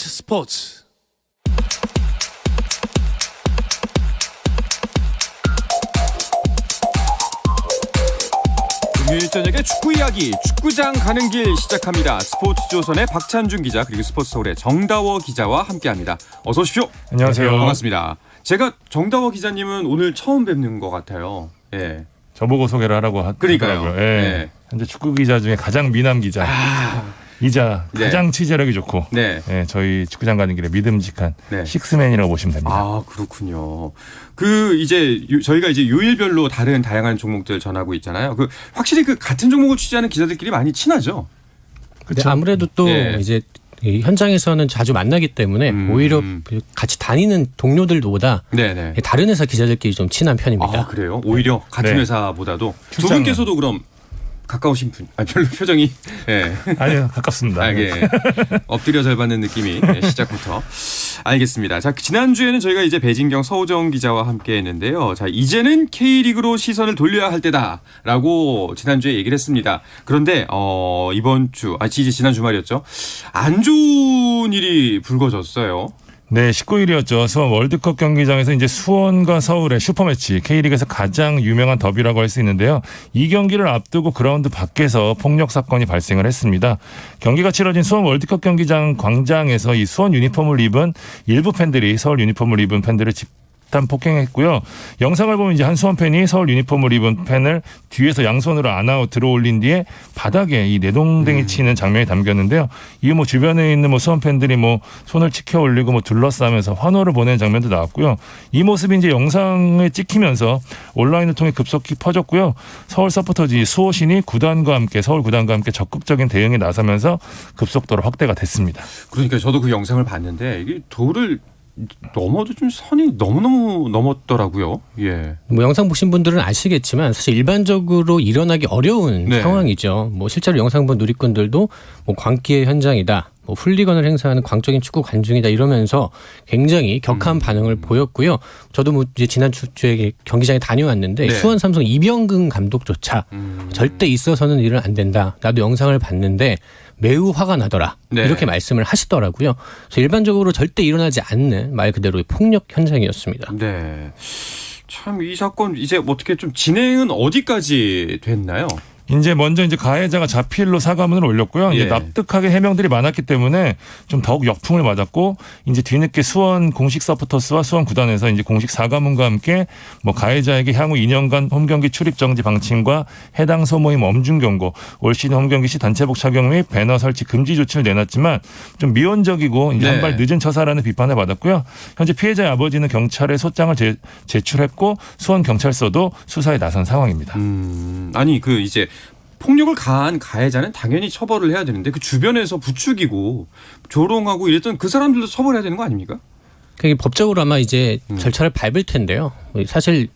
스포츠. 금요일 저녁에 축구 이야기, 축구장 가는 길 시작합니다. 스포츠조선의 박찬준 기자 그리고 스포츠서울의 정다워 기자와 함께합니다. 어서 오십시오. 안녕하세요. 반갑습니다. 제가 정다워 기자님은 오늘 처음 뵙는 것 같아요. 예. 저보고 소개를 하라고 하더라고요. 그러니까요. 예. 네. 현재 축구 기자 중에 가장 미남 기자. 이자 네. 가장 취재력이 좋고 네. 예, 저희 축구장 가는 길에 믿음직한 네. 식스맨이라고 보시면 됩니다. 아, 그렇군요. 저희가 이제 요일별로 다양한 종목들 전하고 있잖아요. 확실히 같은 종목을 취재하는 기자들끼리 많이 친하죠. 그렇죠? 네, 아무래도 또 네. 이제 이 현장에서는 자주 만나기 때문에 오히려 같이 다니는 동료들보다 네네. 다른 회사 기자들끼리 좀 친한 편입니다. 아, 그래요? 오히려 같은 네. 회사보다도 두 출장. 분께서도 그럼 가까우신 분, 별로 표정이 예. 아니요, 가깝습니다. 예. 엎드려 절 받는 느낌이 시작부터. 알겠습니다. 자, 지난주에는 저희가 이제 배진경 서우정 기자와 함께 했는데요. 자, 이제는 K리그로 시선을 돌려야 할 때다라고 지난주에 얘기를 했습니다. 그런데 이번 주, 지난 주말이었죠. 안 좋은 일이 불거졌어요. 네, 19일이었죠. 수원 월드컵 경기장에서 이제 수원과 서울의 슈퍼매치, K리그에서 가장 유명한 더비라고 할 수 있는데요. 이 경기를 앞두고 그라운드 밖에서 폭력 사건이 발생을 했습니다. 경기가 치러진 수원 월드컵 경기장 광장에서 이 수원 유니폼을 입은 일부 팬들이 서울 유니폼을 입은 팬들을 집단 폭행했고요. 영상을 보면 이제 한 수원 팬이 서울 유니폼을 입은 팬을 뒤에서 양손으로 안아 들어올린 뒤에 바닥에 이 내동댕이 치는 장면이 담겼는데요. 이 주변에 있는 수원 팬들이 손을 치켜 올리고 둘러싸면서 환호를 보내는 장면도 나왔고요. 이 모습이 이제 영상에 찍히면서 온라인을 통해 급속히 퍼졌고요. 서울 서포터즈 수호신이 서울 구단과 함께 적극적인 대응에 나서면서 급속도로 확대가 됐습니다. 그러니까 저도 그 영상을 봤는데 이게 도를 넘어도 좀 선이 너무너무 넘었더라고요. 예. 영상 보신 분들은 아시겠지만 사실 일반적으로 일어나기 어려운 네. 상황이죠. 실제로 영상 본 누리꾼들도 광기의 현장이다. 훌리건을 행사하는 광적인 축구 관중이다 이러면서 굉장히 격한 반응을 보였고요. 저도 이제 지난 주에 경기장에 다녀왔는데 네. 수원 삼성 이병근 감독조차 절대 있어서는 일은 안 된다. 나도 영상을 봤는데 매우 화가 나더라. 네. 이렇게 말씀을 하시더라고요. 그래서 일반적으로 절대 일어나지 않는 말 그대로의 폭력 현장이었습니다. 네. 참 이 사건 이제 어떻게 좀 진행은 어디까지 됐나요? 이제 먼저 가해자가 자필로 사과문을 올렸고요. 이제 예. 납득하게 해명들이 많았기 때문에 좀 더욱 역풍을 맞았고 이제 뒤늦게 수원 공식 서포터스와 수원 구단에서 이제 공식 사과문과 함께 가해자에게 향후 2년간 홈경기 출입 정지 방침과 해당 소모임 엄중 경고, 올 시즌 홈경기 시 단체복 착용 및 배너 설치 금지 조치를 내놨지만 좀 미온적이고 이제 네. 한 발 늦은 처사라는 비판을 받았고요. 현재 피해자의 아버지는 경찰에 소장을 제출했고 수원 경찰서도 수사에 나선 상황입니다. 아니 이제 폭력을 가한 가해자는 당연히 처벌을 해야 되는데 그 주변에서 부추기고 조롱하고 이랬던 그 사람들도 처벌해야 되는 거 아닙니까? 법적으로 아마 이제 절차를 밟을 텐데요. 사실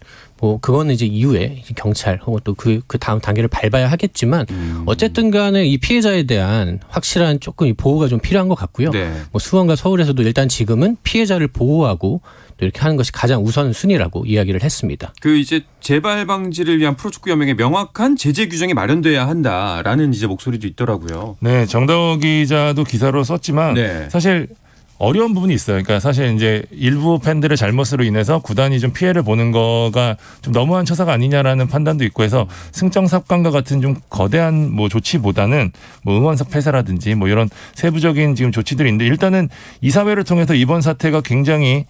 그거는 이제 이후에 경찰 혹은 또 그 다음 단계를 밟아야 하겠지만 어쨌든 간에 이 피해자에 대한 확실한 조금 보호가 좀 필요한 것 같고요. 네. 수원과 서울에서도 일단 지금은 피해자를 보호하고 또 이렇게 하는 것이 가장 우선순위라고 이야기를 했습니다. 이제 재발 방지를 위한 프로축구 연맹의 명확한 제재 규정이 마련돼야 한다라는 이제 목소리도 있더라고요. 네, 정다워 기자도 기사로 썼지만 네. 사실 어려운 부분이 있어요. 그러니까 사실 이제 일부 팬들의 잘못으로 인해서 구단이 좀 피해를 보는 거가 좀 너무한 처사가 아니냐라는 판단도 있고 해서 승정삽관과 같은 좀 거대한 조치보다는 응원석 폐쇄라든지 이런 세부적인 지금 조치들이 있는데 일단은 이사회를 통해서 이번 사태가 굉장히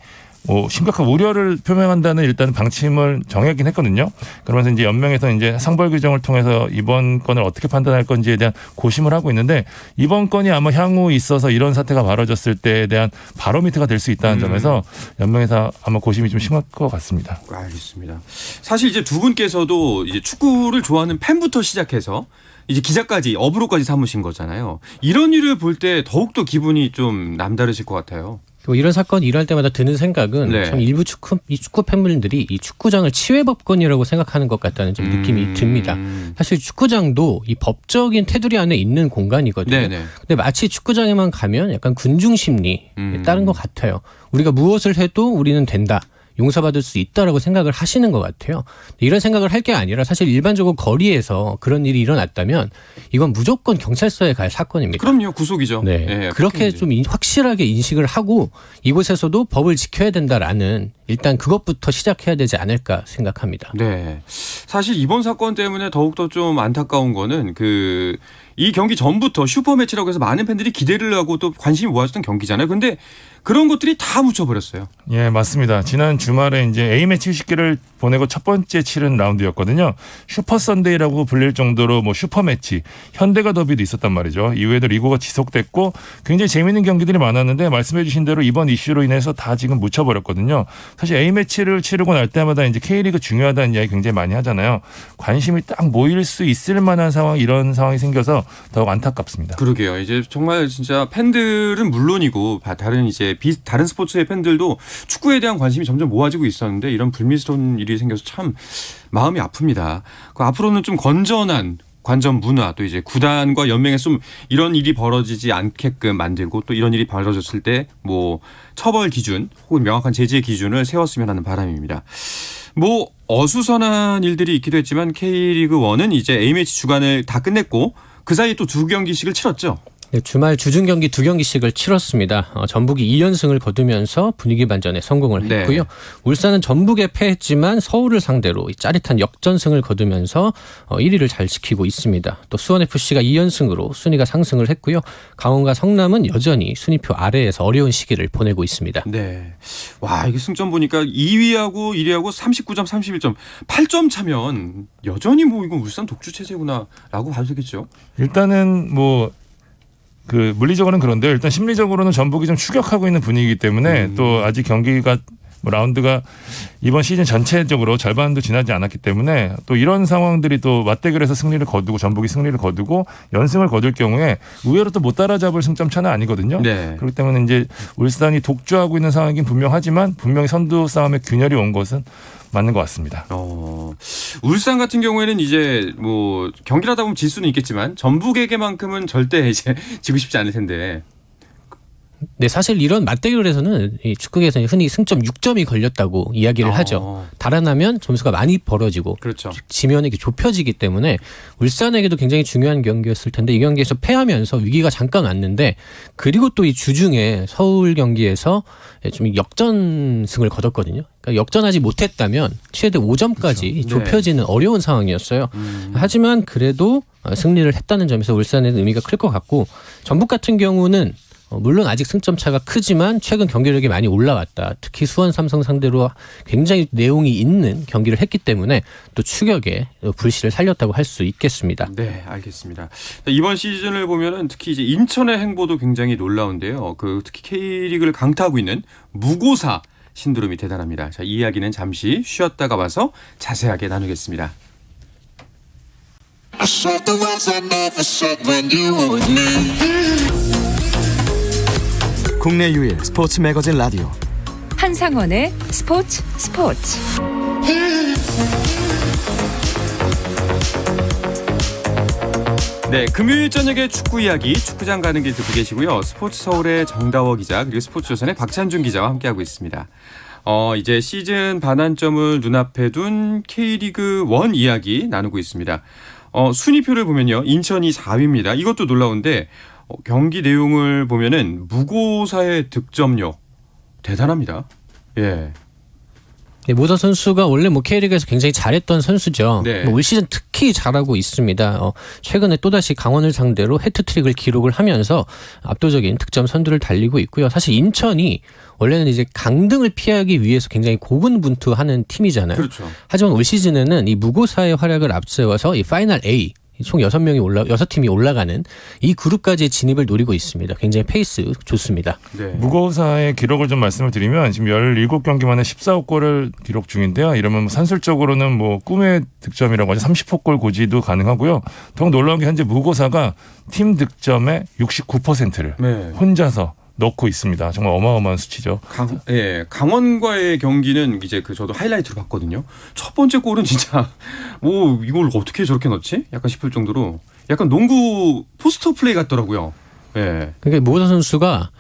심각한 우려를 표명한다는 일단 방침을 정하긴 했거든요. 그러면서 이제 연맹에서 이제 상벌 규정을 통해서 이번 건을 어떻게 판단할 건지에 대한 고심을 하고 있는데 이번 건이 아마 향후 있어서 이런 사태가 벌어졌을 때에 대한 바로미터가 될 수 있다는 점에서 연맹에서 아마 고심이 좀 심할 것 같습니다. 알겠습니다. 사실 이제 두 분께서도 이제 축구를 좋아하는 팬부터 시작해서 이제 기자까지 업으로까지 삼으신 거잖아요. 이런 일을 볼 때 더욱더 기분이 좀 남다르실 것 같아요. 이런 사건이 일어날 때마다 드는 생각은 네. 참 일부 축구 팬분들이 이 축구장을 치외법권이라고 생각하는 것 같다는 좀 느낌이 듭니다. 사실 축구장도 이 법적인 테두리 안에 있는 공간이거든요. 네네. 근데 마치 축구장에만 가면 약간 군중 심리에 따른 것 같아요. 우리가 무엇을 해도 우리는 된다. 용서받을 수 있다라고 생각을 하시는 것 같아요. 이런 생각을 할 게 아니라 사실 일반적으로 거리에서 그런 일이 일어났다면 이건 무조건 경찰서에 갈 사건입니다. 그럼요. 구속이죠. 네. 예, 그렇게 좀 확실하게 인식을 하고 이곳에서도 법을 지켜야 된다라는 일단 그것부터 시작해야 되지 않을까 생각합니다. 네. 사실 이번 사건 때문에 더욱더 좀 안타까운 거는 이 경기 전부터 슈퍼매치라고 해서 많은 팬들이 기대를 하고 또 관심이 모아졌던 경기잖아요. 근데 그런 것들이 다 묻혀버렸어요. 예, 맞습니다. 지난 주말에 이제 A매치 휴식기를 보내고 첫 번째 치른 라운드였거든요. 슈퍼 선데이라고 불릴 정도로 뭐 슈퍼매치, 현대가 더비도 있었단 말이죠. 이후에도 리그가 지속됐고 굉장히 재미있는 경기들이 많았는데 말씀해 주신 대로 이번 이슈로 인해서 다 지금 묻혀버렸거든요. 사실 A매치를 치르고 날 때마다 이제 K리그 중요하다는 이야기 굉장히 많이 하잖아요. 관심이 딱 모일 수 있을 만한 상황, 이런 상황이 생겨서 더욱 안타깝습니다. 그러게요. 이제 정말 진짜 팬들은 물론이고 다른 스포츠의 팬들도 축구에 대한 관심이 점점 모아지고 있었는데 이런 불미스러운 일이 생겨서 참 마음이 아픕니다. 앞으로는 좀 건전한 관전 문화 또 이제 구단과 연맹에 좀 이런 일이 벌어지지 않게끔 만들고 또 이런 일이 벌어졌을 때 뭐 처벌 기준 혹은 명확한 제재 기준을 세웠으면 하는 바람입니다. 뭐 어수선한 일들이 있기도 했지만 K리그 1은 이제 A매치 주간을 다 끝냈고 그 사이에 또 2경기씩을 치렀죠. 네, 주말 주중 경기 2경기씩을 치렀습니다. 전북이 2연승을 거두면서 분위기 반전에 성공을 했고요. 네. 울산은 전북에 패했지만 서울을 상대로 짜릿한 역전승을 거두면서 1위를 잘 지키고 있습니다. 또 수원FC가 2연승으로 순위가 상승을 했고요. 강원과 성남은 여전히 순위표 아래에서 어려운 시기를 보내고 있습니다. 네. 와, 이게 승점 보니까 2위하고 1위하고 39점, 31점, 8점 차면 여전히 뭐 이건 울산 독주 체제구나라고 봐도 되겠죠. 일단은 뭐 물리적으로는 그런데 일단 심리적으로는 전북이 좀 추격하고 있는 분위기이기 때문에 또 아직 경기가 라운드가 이번 시즌 전체적으로 절반도 지나지 않았기 때문에 또 이런 상황들이 또 맞대결에서 승리를 거두고 전북이 승리를 거두고 연승을 거둘 경우에 의외로 또 못 따라잡을 승점 차는 아니거든요. 네. 그렇기 때문에 이제 울산이 독주하고 있는 상황이긴 분명하지만 분명히 선두 싸움에 균열이 온 것은 맞는 것 같습니다. 울산 같은 경우에는 이제 뭐 경기를 하다 보면 질 수는 있겠지만 전북에게만큼은 절대 이제 지고 싶지 않을 텐데. 네, 사실 이런 맞대결에서는 이 축구계에서 흔히 승점 6점이 걸렸다고 이야기를 하죠. 달아나면 점수가 많이 벌어지고 그렇죠. 지면 이렇게 좁혀지기 때문에 울산에게도 굉장히 중요한 경기였을 텐데 이 경기에서 패하면서 위기가 잠깐 왔는데 그리고 또 이 주중에 서울 경기에서 좀 역전승을 거뒀거든요. 그러니까 역전하지 못했다면 최대 5점까지 그렇죠. 좁혀지는 어려운 상황이었어요. 하지만 그래도 승리를 했다는 점에서 울산에는 의미가 클 것 같고 전북 같은 경우는 물론 아직 승점 차가 크지만 최근 경기력이 많이 올라왔다. 특히 수원 삼성 상대로 굉장히 내용이 있는 경기를 했기 때문에 또 추격에 불씨를 살렸다고 할 수 있겠습니다. 네, 알겠습니다. 이번 시즌을 보면은 특히 이제 인천의 행보도 굉장히 놀라운데요. 특히 K리그를 강타하고 있는 무고사 신드롬이 대단합니다. 자, 이 이야기는 잠시 쉬었다가 와서 자세하게 나누겠습니다. I said the words I never said when you were with me. 국내 유일 스포츠 매거진 라디오 한상원의 스포츠. 네, 금요일 저녁에 축구 이야기 축구장 가는 길 듣고 계시고요. 스포츠 서울의 정다워 기자 그리고 스포츠조선의 박찬준 기자와 함께하고 있습니다. 이제 시즌 반환점을 눈앞에 둔 K리그 1 이야기 나누고 있습니다. 순위표를 보면요. 인천이 4위입니다. 이것도 놀라운데 경기 내용을 보면은 무고사의 득점력 대단합니다. 예. 네, 모더 선수가 원래 K리그에서 굉장히 잘했던 선수죠. 네. 올 시즌 특히 잘하고 있습니다. 최근에 또다시 강원을 상대로 해트트릭을 기록을 하면서 압도적인 득점 선두를 달리고 있고요. 사실 인천이 원래는 이제 강등을 피하기 위해서 굉장히 고군분투하는 팀이잖아요. 그렇죠. 하지만 올 시즌에는 이 무고사의 활약을 앞세워서 이 파이널 A 총 6팀이 올라가는 이 그룹까지 진입을 노리고 있습니다. 굉장히 페이스 좋습니다. 네. 무고사의 기록을 좀 말씀을 드리면 지금 17경기 만에 14골을 기록 중인데요. 이러면 산술적으로는 꿈의 득점이라고 하죠. 30호 고지도 가능하고요. 더욱 놀라운 게 현재 무고사가 팀 득점의 69%를 네. 혼자서 넣고 있습니다. 정말 어마어마한 수치죠. 강원과의 경기는 이제 저도 하이라이트로 봤거든요. 첫 번째 골은 진짜 이걸 어떻게 저렇게 넣지? 약간 싶을 정도로 약간 농구 포스터 플레이 같더라고요. 예. 그러니까 모더 선수가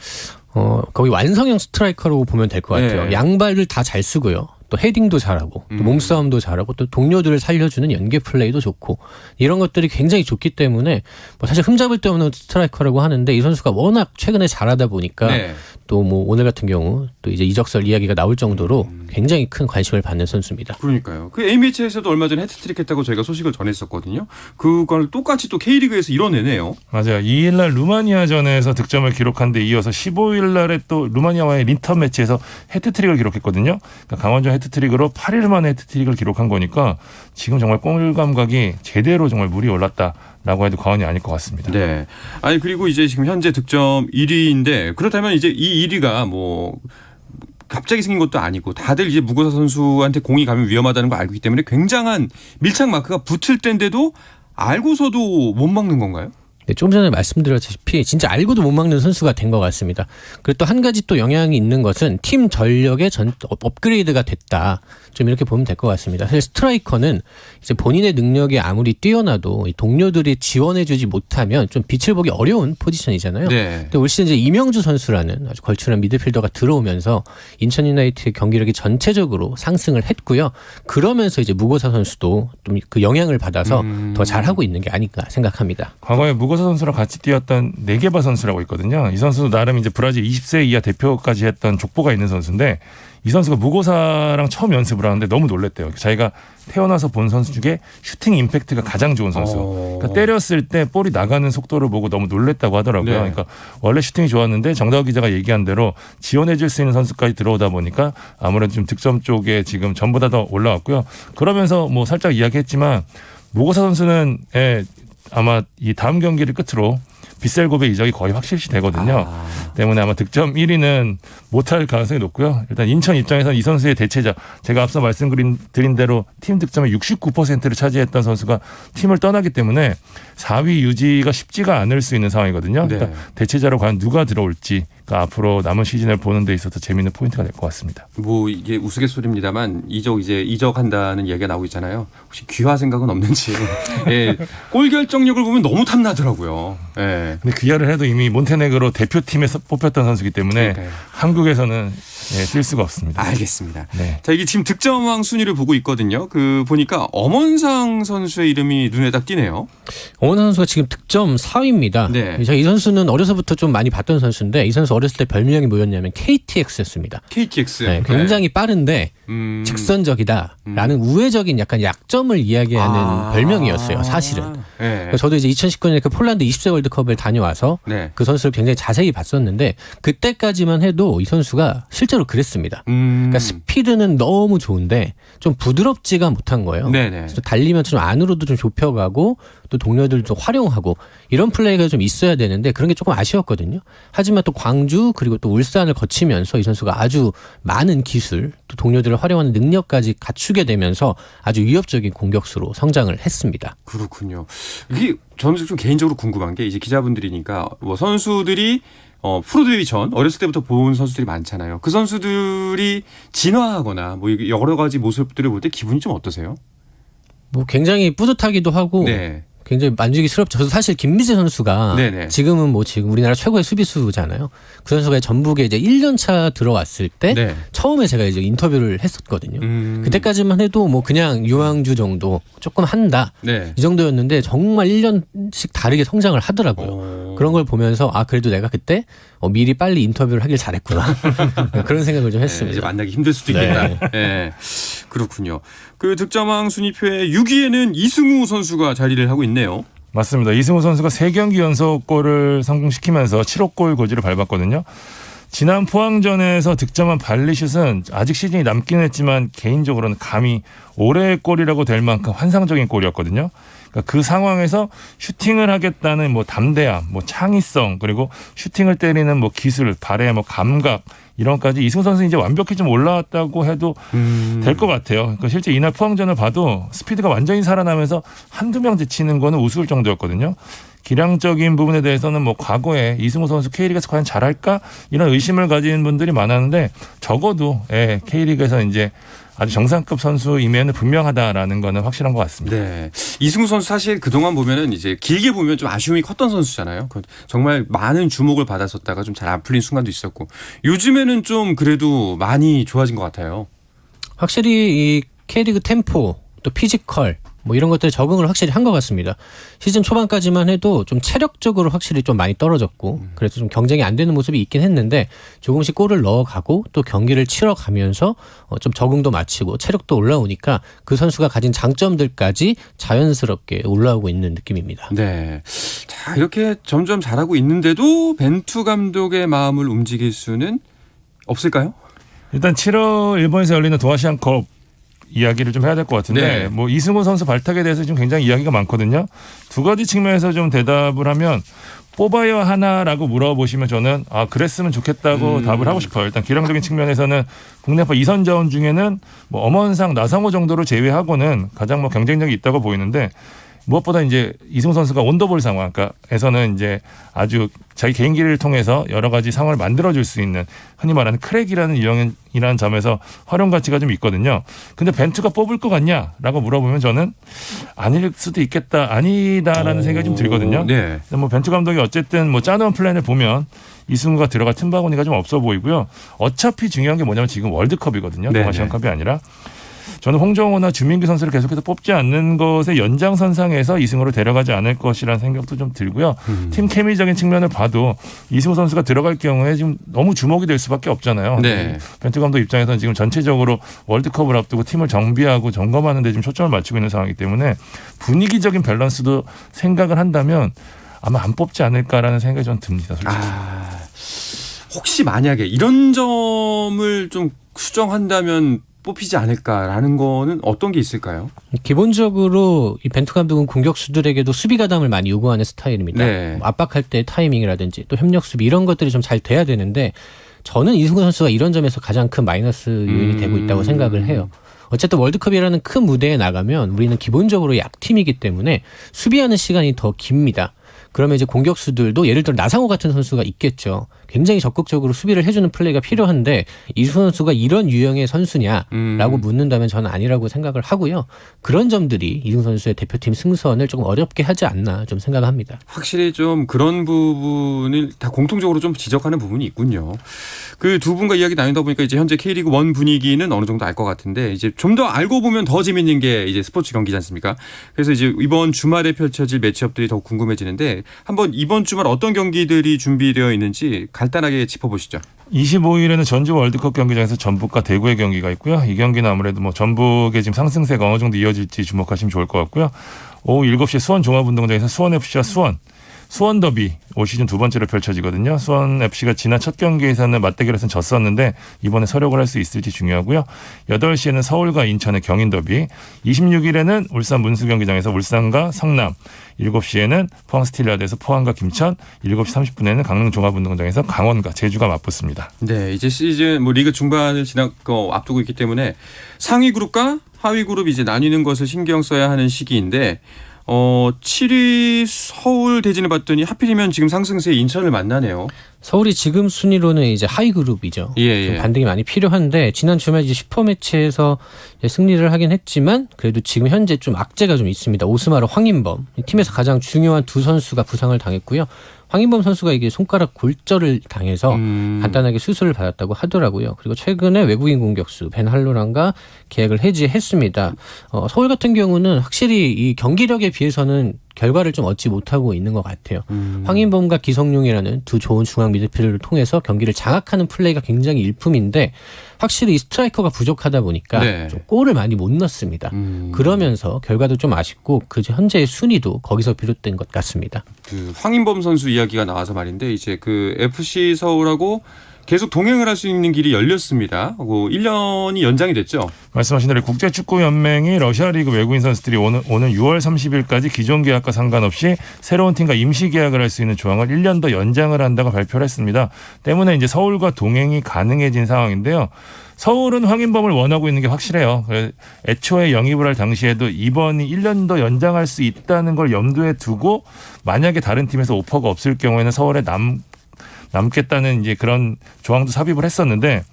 거의 완성형 스트라이커라고 보면 될 것 같아요. 네. 양발을 다 잘 쓰고요. 또 헤딩도 잘하고 또 몸싸움도 잘하고 또 동료들을 살려주는 연계 플레이도 좋고 이런 것들이 굉장히 좋기 때문에 뭐 사실 흠잡을 데 없는 스트라이커라고 하는데 이 선수가 워낙 최근에 잘하다 보니까 네. 또 뭐 오늘 같은 경우 또 이제 이적설 이야기가 나올 정도로 굉장히 큰 관심을 받는 선수입니다. 그러니까요. 그 ABH에서도 얼마 전에 해트트릭 했다고 저희가 소식을 전했었거든요. 그걸 똑같이 또 K리그에서 이뤄내네요. 맞아요. 2일날 루마니아전에서 득점을 기록한 데 이어서 15일날에 또 루마니아와의 린턴 매치에서 해트트릭을 기록했거든요. 그러니까 강원전 해트트릭으로 8일 만에 해트트릭을 기록한 거니까 지금 정말 골 감각이 제대로 정말 물이 올랐다라고 해도 과언이 아닐 것 같습니다. 네. 아니 그리고 이제 지금 현재 득점 1위인데 그렇다면 이제 이 1위가 뭐 갑자기 생긴 것도 아니고 다들 이제 무고사 선수한테 공이 가면 위험하다는 걸 알고 있기 때문에 굉장한 밀착 마크가 붙을 때인데도 알고서도 못 막는 건가요? 네, 좀 전에 말씀드렸다시피 진짜 알고도 못 막는 선수가 된 것 같습니다. 그리고 또 한 가지 또 영향이 있는 것은 팀 전력의 업그레이드가 됐다. 좀 이렇게 보면 될 것 같습니다. 사실 스트라이커는 이제 본인의 능력이 아무리 뛰어나도 동료들이 지원해주지 못하면 좀 빛을 보기 어려운 포지션이잖아요. 네. 근데 올 시즌 이제 이명주 선수라는 아주 걸출한 미드필더가 들어오면서 인천 유나이티드 경기력이 전체적으로 상승을 했고요. 그러면서 이제 무고사 선수도 좀 그 영향을 받아서 더 잘하고 있는 게 아닐까 생각합니다. 과거에 무고사 선수랑 같이 뛰었던 네게바 선수라고 있거든요. 이 선수도 나름 이제 브라질 20세 이하 대표까지 했던 족보가 있는 선수인데 이 선수가 무고사랑 처음 연습을 하는데 너무 놀랬대요. 자기가 태어나서 본 선수 중에 슈팅 임팩트가 가장 좋은 선수. 그러니까 때렸을 때 볼이 나가는 속도를 보고 너무 놀랬다고 하더라고요. 네. 그러니까 원래 슈팅이 좋았는데 정다우 기자가 얘기한 대로 지원해 줄 수 있는 선수까지 들어오다 보니까 아무래도 좀 득점 쪽에 지금 전보다 더 올라왔고요. 그러면서 뭐 살짝 이야기했지만 무고사 선수는 아마 이 다음 경기를 끝으로 빗셀곱의 이적이 거의 확실시 되거든요. 때문에 아마 득점 1위는 못할 가능성이 높고요. 일단 인천 입장에서는 이 선수의 대체자, 제가 앞서 말씀드린 대로 팀 득점의 69%를 차지했던 선수가 팀을 떠나기 때문에 4위 유지가 쉽지가 않을 수 있는 상황이거든요. 네. 그러니까 대체자로 과연 누가 들어올지 그러니까 앞으로 남은 시즌을 보는 데 있어서 재미있는 포인트가 될 것 같습니다. 뭐 이게 우스갯소리입니다만 이적한다는 이야기가 나오고 있잖아요. 혹시 귀화 생각은 없는지. 예, 골 결정력을 보면 너무 탐나더라고요. 예. 근데 귀화를 해도 이미 몬테네그로 대표팀에서 뽑혔던 선수이기 때문에 그러니까요. 한국에서는 쓸 수가 없습니다. 알겠습니다. 네. 자, 이게 지금 득점왕 순위를 보고 있거든요. 그 보니까 엄원상 선수의 이름이 눈에 딱 띄네요. 엄원상 선수가 지금 득점 4위입니다. 네. 제가 이 선수는 어려서부터 좀 많이 봤던 선수인데 이 선수 어렸을 때 별명이 뭐였냐면 KTX였습니다. KTX. 네, 굉장히 빠른데 직선적이다라는 우회적인 약간 약점을 이야기하는 별명이었어요. 사실은. 네. 그래서 저도 이제 2019년에 그 폴란드 20세 월드컵을 다녀와서 네. 그 선수를 굉장히 자세히 봤었는데 그때까지만 해도 이 선수가 실제로 그랬습니다. 그러니까 스피드는 너무 좋은데 좀 부드럽지가 못한 거예요. 네네. 그래서 달리면서 좀 안으로도 좀 좁혀가고 또 동료들도 활용하고 이런 플레이가 좀 있어야 되는데 그런 게 조금 아쉬웠거든요. 하지만 또 광주 그리고 또 울산을 거치면서 이 선수가 아주 많은 기술 또 동료들을 활용하는 능력까지 갖추게 되면서 아주 위협적인 공격수로 성장을 했습니다. 그렇군요. 이게 저는 좀 개인적으로 궁금한 게 이제 기자분들이니까 뭐 선수들이 프로 데뷔 전 어렸을 때부터 본 선수들이 많잖아요. 그 선수들이 진화하거나 뭐 여러 가지 모습들을 볼 때 기분이 좀 어떠세요? 뭐 굉장히 뿌듯하기도 하고 네. 굉장히 만족스럽죠. 저도 사실 김미재 선수가 네네. 지금은 뭐 지금 우리나라 최고의 수비수잖아요. 그 선수가 전북에 이제 1년 차 들어왔을 때 네. 처음에 제가 이제 인터뷰를 했었거든요. 음. 그때까지만 해도 뭐 그냥 유망주 정도 조금 한다 네. 이 정도였는데 정말 1년씩 다르게 성장을 하더라고요. 그런 걸 보면서 아 그래도 내가 그때 미리 빨리 인터뷰를 하길 잘했구나 그런 생각을 좀 네, 했습니다. 이제 만나기 힘들 수도 있겠다. 네. 그렇군요. 그 득점왕 순위표의 6위에는 이승우 선수가 자리를 하고 있네요. 맞습니다. 이승우 선수가 3경기 연속 골을 성공시키면서 7호 골 고지를 밟았거든요. 지난 포항전에서 득점한 발리슛은 아직 시즌이 남긴 했지만 개인적으로는 감히 올해의 골이라고 될 만큼 환상적인 골이었거든요. 그러니까 그 상황에서 슈팅을 하겠다는 뭐 담대함, 뭐 창의성, 그리고 슈팅을 때리는 뭐 기술, 발의 뭐 감각 이런 까지 이승우 선수 이제 완벽히 좀 올라왔다고 해도 될 것 같아요. 그러니까 실제 이날 포항전을 봐도 스피드가 완전히 살아나면서 한두 명 제치는 거는 우스울 정도였거든요. 기량적인 부분에 대해서는 뭐 과거에 이승우 선수 K리그에서 과연 잘할까 이런 의심을 가진 분들이 많았는데 적어도 K리그에서 이제 아주 정상급 선수임에는 분명하다라는 거는 확실한 것 같습니다. 네. 이승우 선수 사실 그동안 보면은 이제 길게 보면 좀 아쉬움이 컸던 선수잖아요. 정말 많은 주목을 받았었다가 좀 잘 안 풀린 순간도 있었고 요즘에는 좀 그래도 많이 좋아진 것 같아요. 확실히 이 K리그 템포 또 피지컬 뭐 이런 것들에 적응을 확실히 한 것 같습니다. 시즌 초반까지만 해도 좀 체력적으로 확실히 좀 많이 떨어졌고 그래서 좀 경쟁이 안 되는 모습이 있긴 했는데 조금씩 골을 넣어가고 또 경기를 치러가면서 좀 적응도 마치고 체력도 올라오니까 그 선수가 가진 장점들까지 자연스럽게 올라오고 있는 느낌입니다. 네. 자, 이렇게 점점 잘하고 있는데도 벤투 감독의 마음을 움직일 수는 없을까요? 일단 7월 일본에서 열리는 동아시안컵 이야기를 좀 해야 될 것 같은데 네. 뭐 이승우 선수 발탁에 대해서 지금 굉장히 이야기가 많거든요. 두 가지 측면에서 좀 대답을 하면 뽑아야 하나라고 물어보시면 저는 그랬으면 좋겠다고 답을 하고 싶어요. 일단 기량적인 측면에서는 국내파 2선 자원 중에는 뭐 엄원상 나상호 정도를 제외하고는 가장 뭐 경쟁력이 있다고 보이는데 무엇보다 이제 이승우 선수가 온더볼 상황에서는 이제 아주 자기 개인기를 통해서 여러 가지 상황을 만들어줄 수 있는 흔히 말하는 크랙이라는 유형이라는 점에서 활용 가치가 좀 있거든요. 근데 벤투가 뽑을 것 같냐라고 물어보면 저는 아닐 수도 있겠다, 아니다라는 생각이 좀 들거든요. 네. 뭐 벤투 감독이 어쨌든 뭐 짜놓은 플랜을 보면 이승우가 들어갈 틈바구니가 좀 없어 보이고요. 어차피 중요한 게 뭐냐면 지금 월드컵이거든요. 동아시안컵이 아니라. 저는 홍정호나 주민규 선수를 계속해서 뽑지 않는 것의 연장선상에서 이승우를 데려가지 않을 것이라는 생각도 좀 들고요. 팀 케미적인 측면을 봐도 이승우 선수가 들어갈 경우에 지금 너무 주목이 될 수밖에 없잖아요. 네. 벤투 감독 입장에서는 지금 전체적으로 월드컵을 앞두고 팀을 정비하고 점검하는 데 좀 초점을 맞추고 있는 상황이기 때문에 분위기적인 밸런스도 생각을 한다면 아마 안 뽑지 않을까라는 생각이 좀 듭니다. 솔직히. 혹시 만약에 이런 점을 좀 수정한다면 뽑히지 않을까라는 거는 어떤 게 있을까요? 기본적으로 이 벤투 감독은 공격수들에게도 수비 가담을 많이 요구하는 스타일입니다. 네. 뭐 압박할 때 타이밍이라든지 또 협력 수비 이런 것들이 좀 잘 돼야 되는데 저는 이승우 선수가 이런 점에서 가장 큰 마이너스 요인이 되고 있다고 생각을 해요. 어쨌든 월드컵이라는 큰 무대에 나가면 우리는 기본적으로 약팀이기 때문에 수비하는 시간이 더 깁니다. 그러면 이제 공격수들도 예를 들어 나상호 같은 선수가 있겠죠. 굉장히 적극적으로 수비를 해주는 플레이가 필요한데 이승우 선수가 이런 유형의 선수냐라고 묻는다면 저는 아니라고 생각을 하고요. 그런 점들이 이승우 선수의 대표팀 승선을 조금 어렵게 하지 않나 좀 생각합니다. 확실히 좀 그런 부분을 다 공통적으로 좀 지적하는 부분이 있군요. 그 두 분과 이야기 나누다 보니까 이제 현재 K리그 1 분위기는 어느 정도 알 것 같은데 이제 좀 더 알고 보면 더 재밌는 게 이제 스포츠 경기지 않습니까? 그래서 이제 이번 주말에 펼쳐질 매치업들이 더 궁금해지는데 한번 이번 주말 어떤 경기들이 준비되어 있는지 간단하게 짚어보시죠. 25일에는 전주 월드컵 경기장에서 전북과 대구의 경기가 있고요. 이 경기는 아무래도 뭐 전북의 지금 상승세가 어느 정도 이어질지 주목하시면 좋을 것 같고요. 오후 7시에 수원 종합운동장에서 수원FC와 수원 더비 올 시즌 두 번째로 펼쳐지거든요. 수원FC가 지난 첫 경기에서는 맞대결에서는 졌었는데 이번에 서력을 할 수 있을지 중요하고요. 8시에는 서울과 인천의 경인 더비, 26일에는 울산 문수경기장에서 울산과 성남, 7시에는 포항 스틸리아드에서 포항과 김천, 7시 30분에는 강릉 종합운동장에서 강원과 제주가 맞붙습니다. 네, 이제 시즌 뭐 리그 중반을 앞두고 있기 때문에 상위 그룹과 하위 그룹 이제 나뉘는 것을 신경 써야 하는 시기인데 7위 서울 대진을 봤더니 하필이면 지금 상승세 인천을 만나네요. 서울이 지금 순위로는 이제 하위 그룹이죠. 예. 좀 반등이 많이 필요한데 지난 주말 이제 슈퍼매치에서 승리를 하긴 했지만 그래도 지금 현재 좀 악재가 좀 있습니다. 오스마르 황인범 팀에서 가장 중요한 두 선수가 부상을 당했고요. 황인범 선수가 이게 손가락 골절을 당해서 간단하게 수술을 받았다고 하더라고요. 그리고 최근에 외국인 공격수 벤 할로란과 계약을 해지했습니다. 서울 같은 경우는 확실히 이 경기력에 비해서는 결과를 좀 얻지 못하고 있는 것 같아요. 황인범과 기성용이라는 두 좋은 중앙 미드필더를 통해서 경기를 장악하는 플레이가 굉장히 일품인데 확실히 스트라이커가 부족하다 보니까 네. 좀 골을 많이 못 넣습니다. 그러면서 결과도 좀 아쉽고 그 현재의 순위도 거기서 비롯된 것 같습니다. 그 황인범 선수 이야기가 나와서 말인데 이제 그 FC 서울하고 계속 동행을 할 수 있는 길이 열렸습니다. 1년이 연장이 됐죠. 말씀하신 대로 국제축구연맹이 러시아 리그 외국인 선수들이 오는 6월 30일까지 기존 계약과 상관없이 새로운 팀과 임시 계약을 할 수 있는 조항을 1년 더 연장을 한다고 발표를 했습니다. 때문에 이제 서울과 동행이 가능해진 상황인데요. 서울은 황인범을 원하고 있는 게 확실해요. 애초에 영입을 할 당시에도 이번이 1년 더 연장할 수 있다는 걸 염두에 두고 만약에 다른 팀에서 오퍼가 없을 경우에는 서울에 남겠다는 이제 그런 조항도 삽입을 했었는데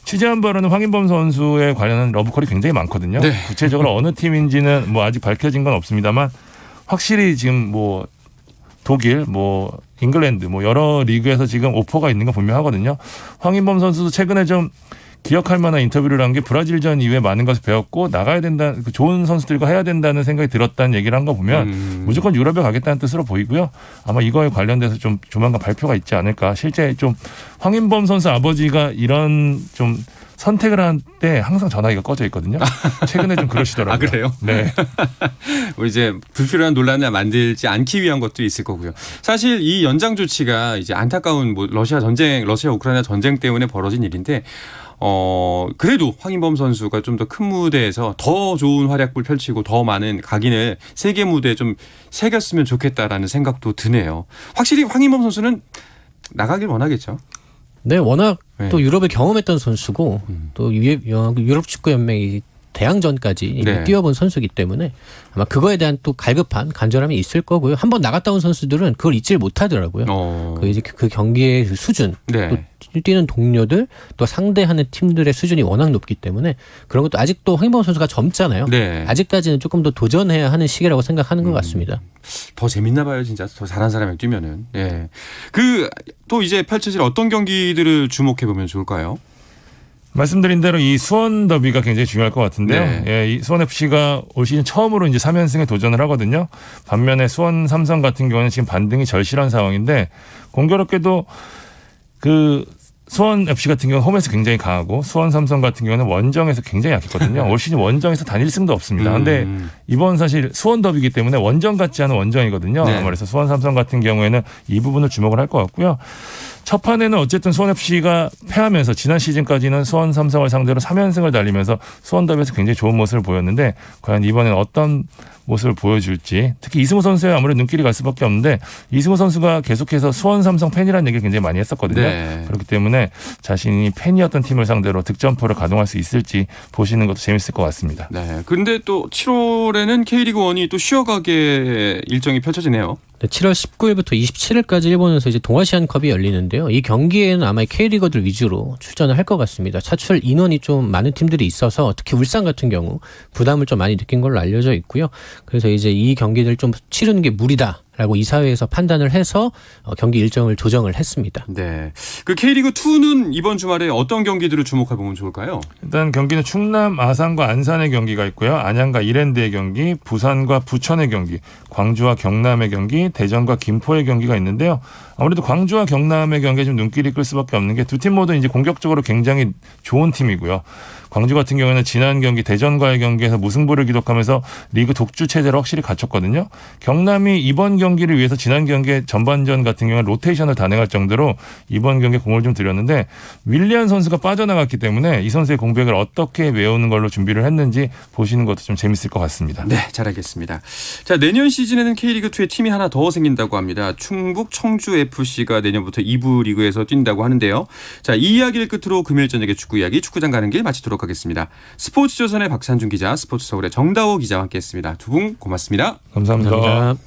취재한 바로는 황인범 선수에 관련한 러브콜이 굉장히 많거든요. 네. 구체적으로 어느 팀인지는 뭐 아직 밝혀진 건 없습니다만 확실히 지금 뭐 독일, 뭐 잉글랜드, 뭐 여러 리그에서 지금 오퍼가 있는 건 분명하거든요. 황인범 선수도 최근에 좀 기억할 만한 인터뷰를 한 게 브라질전 이후에 많은 것을 배웠고 나가야 된다, 좋은 선수들과 해야 된다는 생각이 들었다는 얘기를 한 거 보면 무조건 유럽에 가겠다는 뜻으로 보이고요. 아마 이거에 관련돼서 좀 조만간 발표가 있지 않을까. 실제 좀 황인범 선수 아버지가 이런 좀 선택을 할 때 항상 전화기가 꺼져 있거든요. 최근에 좀 그러시더라고요. 아, 그래요? 네. 뭐 이제 불필요한 논란을 만들지 않기 위한 것도 있을 거고요. 사실 이 연장 조치가 이제 안타까운 뭐 러시아 우크라이나 전쟁 때문에 벌어진 일인데 그래도 황인범 선수가 좀 더 큰 무대에서 더 좋은 활약을 펼치고 더 많은 각인을 세계 무대에 좀 새겼으면 좋겠다라는 생각도 드네요. 확실히 황인범 선수는 나가길 원하겠죠. 네, 워낙 네. 또 유럽을 경험했던 선수고 또 유럽 축구 연맹이 대항전까지 네. 뛰어본 선수이기 때문에 아마 그거에 대한 또 갈급한 간절함이 있을 거고요. 한번 나갔다 온 선수들은 그걸 잊질 못하더라고요. 그 이제 그 경기의 그 수준, 네. 또 뛰는 동료들, 또 상대하는 팀들의 수준이 워낙 높기 때문에 그런 것도 아직도 황인범 선수가 젊잖아요. 네. 아직까지는 조금 더 도전해야 하는 시기라고 생각하는 것 같습니다. 더 재밌나 봐요, 진짜. 더 잘하는 사람이 뛰면은. 예. 또 이제 펼쳐질 어떤 경기들을 주목해 보면 좋을까요? 말씀드린 대로 이 수원 더비가 굉장히 중요할 것 같은데요. 네. 예, 이 수원 FC가 올 시즌 처음으로 이제 3연승에 도전을 하거든요. 반면에 수원 삼성 같은 경우는 지금 반등이 절실한 상황인데 공교롭게도 그 수원 FC 같은 경우는 홈에서 굉장히 강하고 수원 삼성 같은 경우는 원정에서 굉장히 약했거든요. 올 시즌 원정에서 단 1승도 없습니다. 그런데 이번 사실 수원 더비이기 때문에 원정 같지 않은 원정이거든요. 네. 그래서 수원 삼성 같은 경우에는 이 부분을 주목을 할 것 같고요. 첫 판에는 어쨌든 수원 FC가 패하면서 지난 시즌까지는 수원 삼성을 상대로 3연승을 달리면서 수원 더비에서 굉장히 좋은 모습을 보였는데 과연 이번에는 어떤 모습을 보여줄지, 특히 이승우 선수의 아무래도 눈길이 갈 수밖에 없는데 이승우 선수가 계속해서 수원 삼성 팬이라는 얘기를 굉장히 많이 했었거든요. 네. 그렇기 때문에 자신이 팬이었던 팀을 상대로 득점포를 가동할 수 있을지 보시는 것도 재밌을 것 같습니다. 네. 근데 또 7월에는 K리그 1이 또 쉬어가게 일정이 펼쳐지네요. 7월 19일부터 27일까지 일본에서 이제 동아시안컵이 열리는데요. 이 경기에는 아마 K리거들 위주로 출전을 할 것 같습니다. 차출 인원이 좀 많은 팀들이 있어서 특히 울산 같은 경우 부담을 좀 많이 느낀 걸로 알려져 있고요. 그래서 이제 이 경기들 좀 치르는 게 무리다라고 이사회에서 판단을 해서 경기 일정을 조정을 했습니다. 네. 그 K리그 2는 이번 주말에 어떤 경기들을 주목해 보면 좋을까요? 일단 경기는 충남, 아산과 안산의 경기가 있고요. 안양과 이랜드의 경기, 부산과 부천의 경기, 광주와 경남의 경기, 대전과 김포의 경기가 있는데요. 아무래도 광주와 경남의 경기에 좀 눈길이 끌 수밖에 없는 게 두 팀 모두 이제 공격적으로 굉장히 좋은 팀이고요. 광주 같은 경우에는 지난 경기 대전과의 경기에서 무승부를 기록하면서 리그 독주 체제를 확실히 갖췄거든요. 경남이 이번 경기를 위해서 지난 경기의 전반전 같은 경우는 로테이션을 단행할 정도로 이번 경기에 공을 좀 들였는데 윌리안 선수가 빠져나갔기 때문에 이 선수의 공백을 어떻게 메우는 걸로 준비를 했는지 보시는 것도 좀 재밌을 것 같습니다. 네, 잘 알겠습니다. 자, 내년 시즌에는 K리그 2에 팀이 하나 더 생긴다고 합니다. 충북 청주 FC가 내년부터 2부 리그에서 뛴다고 하는데요. 자, 이 이야기를 끝으로 금요일 저녁에 축구 이야기 축구장 가는 길 마치도록 하겠습니다. 스포츠조선의 박찬준 기자, 스포츠서울의 정다호 기자와 함께했습니다. 두 분 고맙습니다. 감사합니다. 감사합니다.